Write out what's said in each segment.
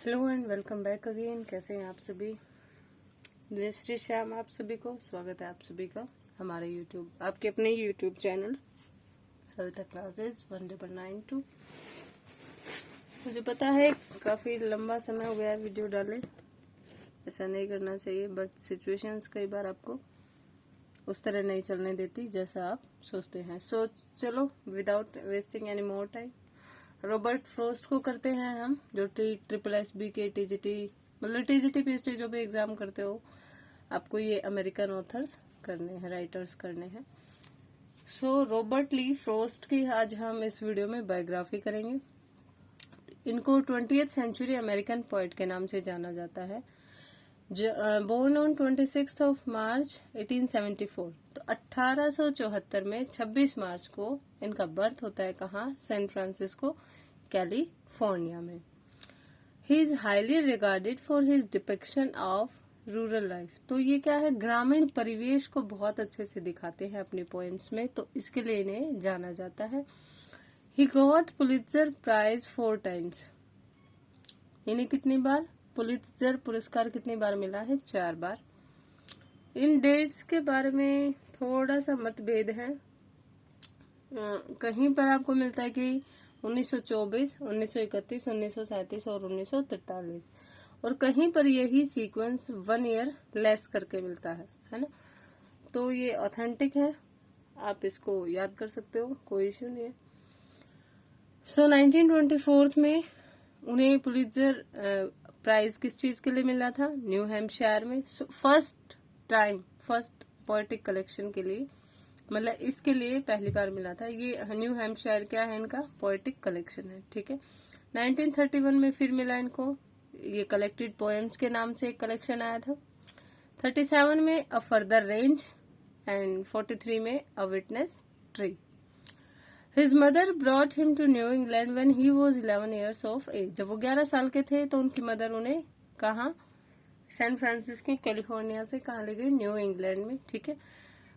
Hello and welcome back again. कैसे हैं आप सभी? जय श्री श्याम आप सभी को। स्वागत है आप सभी का हमारे आपके अपने यूट्यूब चैनल सविता क्लासेस 1992। मुझे पता है काफी लंबा समय हो गया वीडियो डाले, ऐसा नहीं करना चाहिए, बट सिचुएशंस कई बार आपको उस तरह नहीं चलने देती जैसा आप सोचते हैं। सो चलो without wasting any more time Robert Frost को करते हैं हम, जो SSSB के टीजीटी मतलब टीजीटी पीएचडी जो भी एग्जाम करते हो आपको ये अमेरिकन ऑथर्स करने हैं, राइटर्स करने हैं। सो रॉबर्ट ली फ्रॉस्ट की आज हम इस वीडियो में बायोग्राफी करेंगे। इनको 20th सेंचुरी अमेरिकन पोएट के नाम से जाना जाता है। बोर्न ऑन 26 मार्च 1874, तो 1874 में 26 मार्च को इनका बर्थ होता है। कहाँ? सैन फ्रांसिस्को, कैलिफोर्निया में। He is highly regarded for his depiction of rural life. तो ये क्या है, ग्रामीण परिवेश को बहुत अच्छे से दिखाते हैं अपनी पोएम्स में, तो इसके लिए इन्हें जाना जाता है। He got Pulitzer prize 4 times. इन्हें कितनी बार पुलित्जर पुरस्कार कितनी बार मिला है? 4 बार। इन डेट्स के बारे में थोड़ा सा मतभेद है। कहीं पर आपको मिलता है कि 1924, 1931, 1937 और 1943, और कहीं पर यही सीक्वेंस 1 ईयर लेस करके मिलता है ना। तो ये ऑथेंटिक है, आप इसको याद कर सकते हो, कोई इश्यू नहीं है। सो 1924 में उन्हें पुलित्जर प्राइज किस चीज के लिए मिला था? न्यू हैम्पशायर में। फर्स्ट पोएटिक कलेक्शन के लिए, मतलब इसके लिए पहली बार मिला था। ये न्यू हैम्पशायर क्या है? इनका पोएटिक कलेक्शन है, ठीक है। 1931 में फिर मिला इनको, ये कलेक्टेड पोएम्स के नाम से एक कलेक्शन आया था। 37 में अ फर्दर रेंज एंड 43 में a witness tree. His mother brought him to New England when he was 11 years of age. जब वो 11 साल के थे तो उनकी मदर उन्हें कहाँ? सैन फ्रांसिस्को, कैलिफोर्निया से कहाँ ले गई? न्यू इंग्लैंड में, ठीक है।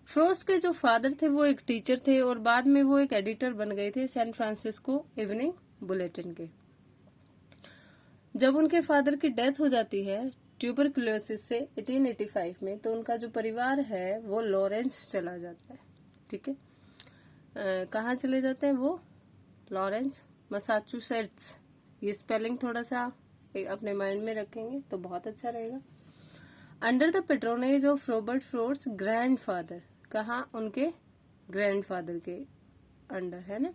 फ्रॉस्ट के जो फादर थे वो एक टीचर थे और बाद में वो एक एडिटर बन गए थे सैन फ्रांसिस्को इवनिंग बुलेटिन के। जब उनके फादर की डेथ हो जाती है ट्यूबरकुलोसिस से 1885 में, तो उनका जो परिवार है वो लॉरेंस चला जाता है, ठीक है। कहाँ चले जाते हैं वो? Lawrence, Massachusetts. ये स्पेलिंग थोड़ा सा अपने माइंड में रखेंगे तो बहुत अच्छा रहेगा। Under the patronage of Robert Frost grandfather, कहाँ? उनके ग्रैंडफादर के अंडर, है ना।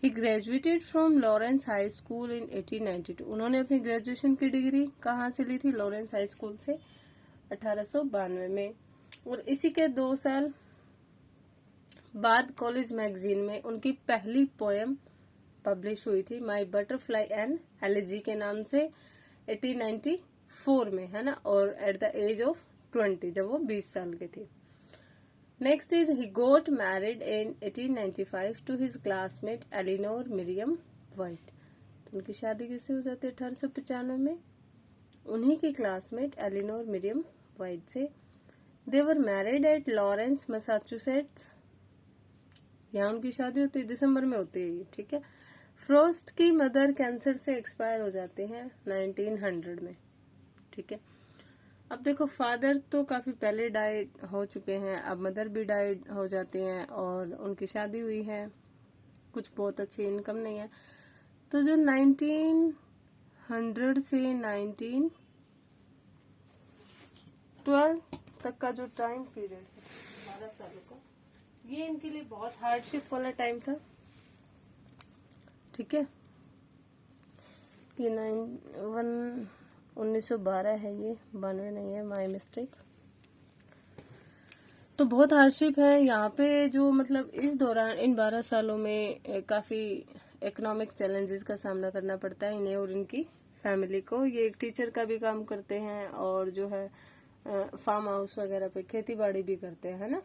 He graduated from Lawrence High School in 1892। उन्होंने अपनी ग्रेजुएशन की डिग्री कहाँ से ली थी? लॉरेंस हाई स्कूल से 1892 में। और इसी के 2 साल बाद कॉलेज मैगजीन में उनकी पहली पोएम पब्लिश हुई थी, माई बटरफ्लाई एंड एलिजी के नाम से 1894 में, है ना। और एट द एज ऑफ 20, जब वो 20 साल के थे। Next is he got married in 1895 to his classmate Elinor Miriam White. तो उनकी शादी किससे हो जाती है? 1895 में उन्हीं की क्लासमेट एलिनोर मिरियम वाइट से। They were married at Lawrence, Massachusetts. यहाँ उनकी शादी होती है, दिसंबर में होती है, ठीक है। फ्रॉस्ट की मदर कैंसर से एक्सपायर हो जाते हैं 1900 में, ठीक है। अब देखो, फादर तो काफी पहले डाइड हो चुके हैं, अब मदर भी डाइड हो जाती हैं और उनकी शादी हुई है, कुछ बहुत अच्छी इनकम नहीं है। तो जो 1900 से 1912 तक का जो टाइम पीरियड है, 12 सालों का, ये इनके लिए बहुत हार्डशिप वाला टाइम था, ठीक है। ये 1912 है, ये 92 नहीं है, माय मिस्टेक। तो बहुत हार्डशिप है यहाँ पे, जो मतलब इस दौरान इन 12 सालों में काफी इकोनॉमिक चैलेंजेस का सामना करना पड़ता है इन्हें और इनकी फैमिली को। ये एक टीचर का भी काम करते हैं और जो है फार्म हाउस वगैरह पे खेती बाड़ी भी करते हैं, है ना।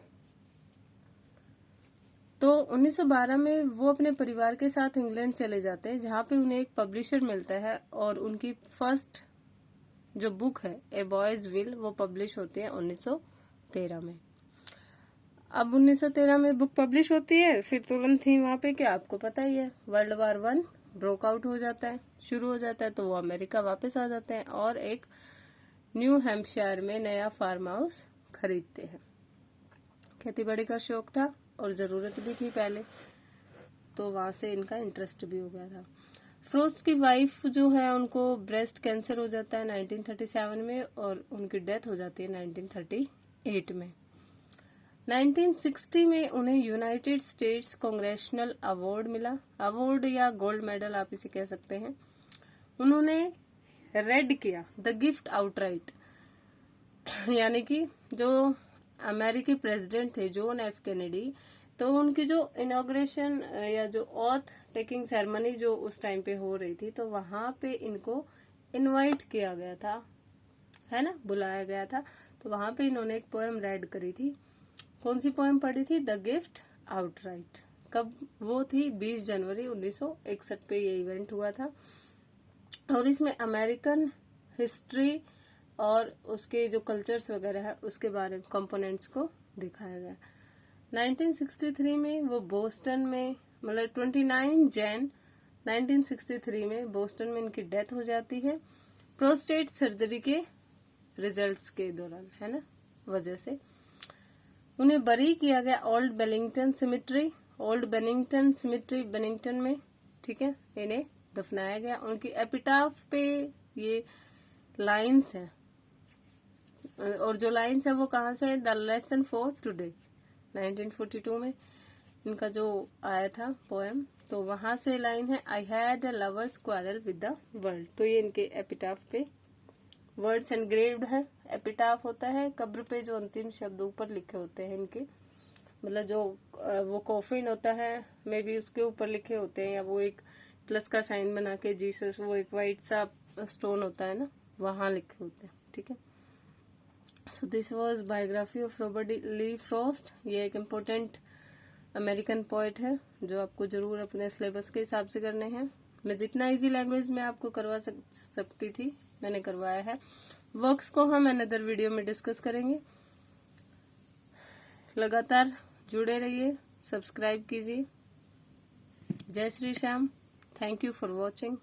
तो 1912 में वो अपने परिवार के साथ इंग्लैंड चले जाते हैं, जहाँ पे उन्हें एक पब्लिशर मिलता है और उनकी फर्स्ट जो बुक है ए बॉयज विल, वो पब्लिश होती है 1913 में। अब 1913 में बुक पब्लिश होती है, फिर तुरंत ही वहां पे क्या आपको पता ही है, वर्ल्ड वार 1 ब्रोक आउट हो जाता है, शुरू हो जाता है तो वो अमेरिका वापस आ जाते हैं और एक न्यू हैम्पशायर में नया फार्म हाउस खरीदते हैं। खेतीबाड़ी का शौक था और ज़रूरत भी थी पहले, तो वहाँ से इनका इंटरेस्ट भी हो गया था। फ्रोस्ट की वाइफ जो है उनको ब्रेस्ट कैंसर हो जाता है 1937 में और उनकी डेथ हो जाती है 1938 में। 1960 में उन्हें यूनाइटेड स्टेट्स कांग्रेशनल अवार्ड मिला, अवार्ड या गोल्ड मेडल आप इसे कह सकते हैं। उन्होंने रेड किया द गिफ्ट आउटराइट, यानी कि जो अमेरिकी प्रेसिडेंट थे जॉन एफ कैनेडी, तो उनकी जो इनॉग्रेशन या जो ऑथ टेकिंग सेरेमनी जो उस टाइम पे हो रही थी, तो वहां पे इनको इनवाइट किया गया था, है ना, बुलाया गया था। तो वहां पे इन्होंने एक पोएम रेड करी थी। कौन सी पोएम पढ़ी थी? The gift outright. कब वो थी? 20 जनवरी 1961 पे ये इवेंट हुआ था और इसमें अमेरिकन हिस्ट्री और उसके जो कल्चर्स वगैरह है उसके बारे में कंपोनेंट्स को दिखाया गया। 1963 में वो बोस्टन में, मतलब 29 जैन 1963 में बोस्टन में इनकी डेथ हो जाती है प्रोस्टेट सर्जरी के रिजल्ट्स के दौरान, है ना, वजह से। उन्हें बरी किया गया ओल्ड बेनिंगटन सिमिट्री बेनिंगटन में, ठीक है, इन्हें दफनाया गया। उनकी एपिटाफ पे ये लाइन्स हैं, और जो लाइन्स है वो कहाँ से है? द लेसन फॉर टुडे 1942 में इनका जो आया था पोएम, तो वहां से लाइन है I had a lovers quarrel with the world. तो ये इनके एपिटाफ पे वर्ड्स एनग्रेव्ड है। एपिटाफ होता है कब्र पे जो अंतिम शब्द ऊपर लिखे होते हैं इनके, मतलब जो वो कॉफिन होता है मे बी उसके ऊपर लिखे होते हैं, या वो एक प्लस का साइन बना के जीसस, वो एक वाइट सा स्टोन होता है ना, वहां लिखे होते हैं, ठीक है। So this was biography of Robert Lee Frost. ये एक इम्पोर्टेंट अमेरिकन पोएट है जो आपको जरूर अपने सिलेबस के हिसाब से करने हैं। मैं जितना इजी लैंग्वेज में आपको करवा सकती थी मैंने करवाया है। वर्क्स को हम अनदर वीडियो में डिस्कस करेंगे। लगातार जुड़े रहिए, सब्सक्राइब कीजिए। जय Shri Shyam. Thank you for watching.